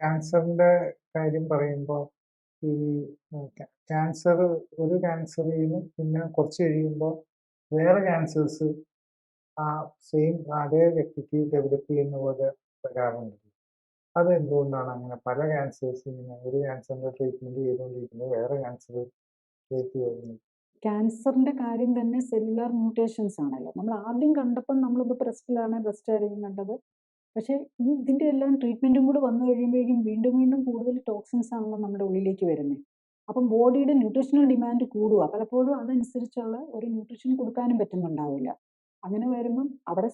ക്യാൻസറിന്റെ കാര്യം പറയുമ്പോൾ ഈ ക്യാൻസർ ഒരു ക്യാൻസറിൽ നിന്ന് പിന്നെ കുറച്ച് കഴിയുമ്പോൾ വേറെ ക്യാൻസേഴ്സ് ആ സെയിം അതേ വ്യക്തിക്ക് ഡെവലപ്പ് ചെയ്യുന്ന പോലെ വരാറുണ്ട്. അത് എന്തുകൊണ്ടാണ് അങ്ങനെ പല ക്യാൻസേഴ്സ് ഇങ്ങനെ ഒരു ക്യാൻസറിന്റെ ട്രീറ്റ്മെന്റ് ചെയ്തുകൊണ്ടിരിക്കുമ്പോൾ വേറെ ക്യാൻസറിലേക്ക് വരുന്നത്? ക്യാൻസറിന്റെ കാര്യം തന്നെ സെല്ലുലാർ മ്യൂട്ടേഷൻസ് ആണല്ലോ. നമ്മൾ ആദ്യം കണ്ടപ്പോൾ നമ്മളിപ്പോൾ ബ്രസ്റ്റ് ആയിരിക്കും കണ്ടത്. പക്ഷേ ഇതിന്റെ എല്ലാം ട്രീറ്റ്മെന്റും കൂടെ വന്നു കഴിയുമ്പോഴേക്കും വീണ്ടും വീണ്ടും കൂടുതൽ ടോക്സിൻസ് ആണല്ലോ നമ്മുടെ ഉള്ളിലേക്ക് വരുന്നത്. അപ്പം ബോഡിയുടെ ന്യൂട്രീഷണൽ ഡിമാൻഡ് കൂടുക. പലപ്പോഴും അതനുസരിച്ചുള്ള ഒരു ന്യൂട്രീഷൻ കൊടുക്കാനും പറ്റുന്നുണ്ടാവില്ല. അങ്ങനെ വരുമ്പം അവിടെ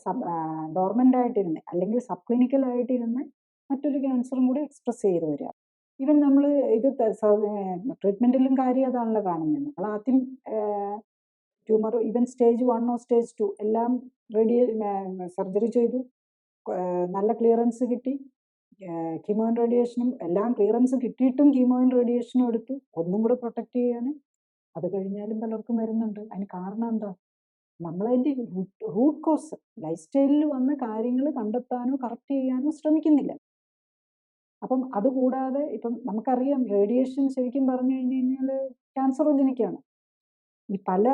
ഡോർമെന്റ് ആയിട്ടിരുന്ന് അല്ലെങ്കിൽ സബ് ക്ലിനിക്കൽ ആയിട്ടിരുന്ന് മറ്റൊരു ക്യാൻസറും കൂടി എക്സ്പ്രസ് ചെയ്ത് വരിക. ഈവൻ നമ്മൾ ഇത് ട്രീറ്റ്മെന്റിലും കാര്യം അതാണല്ലോ കാണുന്നത്. നമ്മൾ ആദ്യം ട്യൂമർ ഈവൻ സ്റ്റേജ് 1 സ്റ്റേജ് 2 എല്ലാം സർജറി ചെയ്തു, നല്ല ക്ലിയറൻസ് കിട്ടി. കീമോയും റേഡിയേഷനും എല്ലാം ക്ലിയറൻസ് കിട്ടിയിട്ടും കീമോയും റേഡിയേഷനും എടുത്തു ഒന്നും കൂടെ പ്രൊട്ടക്ട് ചെയ്യാൻ. അത് കഴിഞ്ഞാലും പലർക്കും വരുന്നുണ്ട്. അതിന് കാരണം എന്താ? നമ്മളതിൻ്റെ റൂട്ട് കോസ് ലൈഫ് സ്റ്റൈലിൽ വന്ന കാര്യങ്ങൾ കണ്ടെത്താനോ കറക്റ്റ് ചെയ്യാനോ ശ്രമിക്കുന്നില്ല. അപ്പം അതുകൂടാതെ ഇപ്പം നമുക്കറിയാം റേഡിയേഷൻ ശരിക്കും പറഞ്ഞു കഴിഞ്ഞ് കഴിഞ്ഞാൽ ക്യാൻസറോജനിക്കാണ്. ഈ പല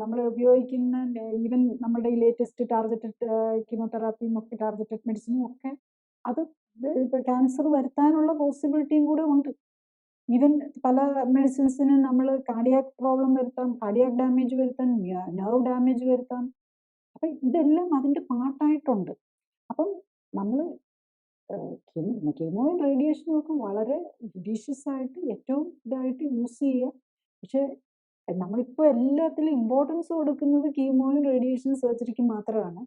നമ്മൾ ഉപയോഗിക്കുന്ന ഈവൻ നമ്മുടെ ഈ ലേറ്റസ്റ്റ് ടാർഗറ്റഡ് കീമോതെറാപ്പിയും ഒക്കെ ടാർഗറ്റഡ് മെഡിസിനും ഒക്കെ അത് ക്യാൻസർ വരുത്താനുള്ള പോസിബിലിറ്റിയും കൂടെ ഉണ്ട്. ഈവൻ പല മെഡിസിൻസിന് നമ്മൾ കാർഡിയാക് പ്രോബ്ലം വരുത്താം, കാർഡിയാക് ഡാമേജ് വരുത്താം, നെർവ് ഡാമേജ് വരുത്താം. അപ്പം ഇതെല്ലാം അതിൻ്റെ പാർട്ടായിട്ടുണ്ട്. അപ്പം നമ്മൾ കീമോയും റേഡിയേഷനും ഒക്കെ വളരെ ജുഡീഷ്യസ് ആയിട്ട് ഏറ്റവും ഇതായിട്ട് യൂസ് ചെയ്യുക. പക്ഷേ നമ്മളിപ്പോൾ എല്ലാത്തിലും ഇമ്പോർട്ടൻസ് കൊടുക്കുന്നത് കീമോയും റേഡിയേഷൻ സർജറിക്ക് മാത്രമാണ്.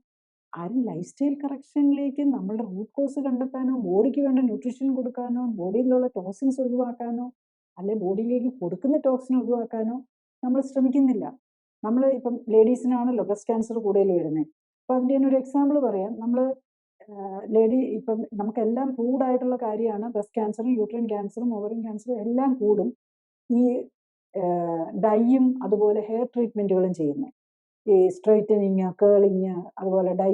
ആരും ലൈഫ് സ്റ്റൈൽ കറക്ഷനിലേക്ക് നമ്മളുടെ റൂട്ട് കോസ് കണ്ടെത്താനോ ബോഡിക്ക് വേണ്ട ന്യൂട്രീഷൻ കൊടുക്കാനോ ബോഡിയിലുള്ള ടോക്സിൻസ് ഒഴിവാക്കാനോ അല്ലെ ബോഡിയിലേക്ക് കൊടുക്കുന്ന ടോക്സിൻ ഒഴിവാക്കാനോ നമ്മൾ ശ്രമിക്കുന്നില്ല. നമ്മൾ ഇപ്പം ലേഡീസിനാണല്ലോ ബ്രസ്റ്റ് ക്യാൻസർ കൂടുതൽ വരുന്നത്. അപ്പം അതിൻ്റെ തന്നെ ഒരു എക്സാമ്പിൾ പറയാം. നമ്മൾ ഇപ്പം നമുക്കെല്ലാം പ്രൂവ്ഡ് ആയിട്ടുള്ള കാര്യമാണ് ബ്രസ്റ്റ് ക്യാൻസറും യൂട്രൈൻ ക്യാൻസറും ഓവറിൻ ക്യാൻസറും എല്ലാം കൂടും ഈ ഡൈയും അതുപോലെ ഹെയർ ട്രീറ്റ്മെൻറ്റുകളും ചെയ്യുന്നത്. ഈ സ്ട്രൈറ്റനിങ്, കേളിങ്, അതുപോലെ ഡൈ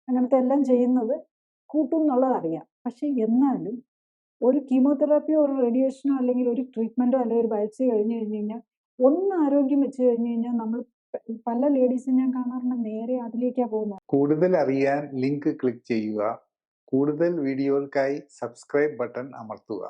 അങ്ങനത്തെ എല്ലാം ചെയ്യുന്നത് കൂട്ടും എന്നുള്ളത് അറിയാം. പക്ഷേ എന്നാലും ഒരു കീമോതെറാപ്പിയോ ഒരു റേഡിയേഷനോ അല്ലെങ്കിൽ ഒരു ട്രീറ്റ്മെൻറ്റോ അല്ലെങ്കിൽ ഒരു ബയോപ്സി കഴിഞ്ഞ് കഴിഞ്ഞാൽ ഒന്ന് ആരോഗ്യം വെച്ച് കഴിഞ്ഞ് കഴിഞ്ഞാൽ നമ്മൾ പല ലേഡീസും ഞാൻ കാണാറുണ്ട് നേരെ അതിലേക്കാണ് പോകുന്നത്. കൂടുതൽ അറിയാൻ ലിങ്ക് ക്ലിക്ക് ചെയ്യുക. കൂടുതൽ വീഡിയോകൾക്കായി സബ്സ്ക്രൈബ് ബട്ടൺ അമർത്തുക.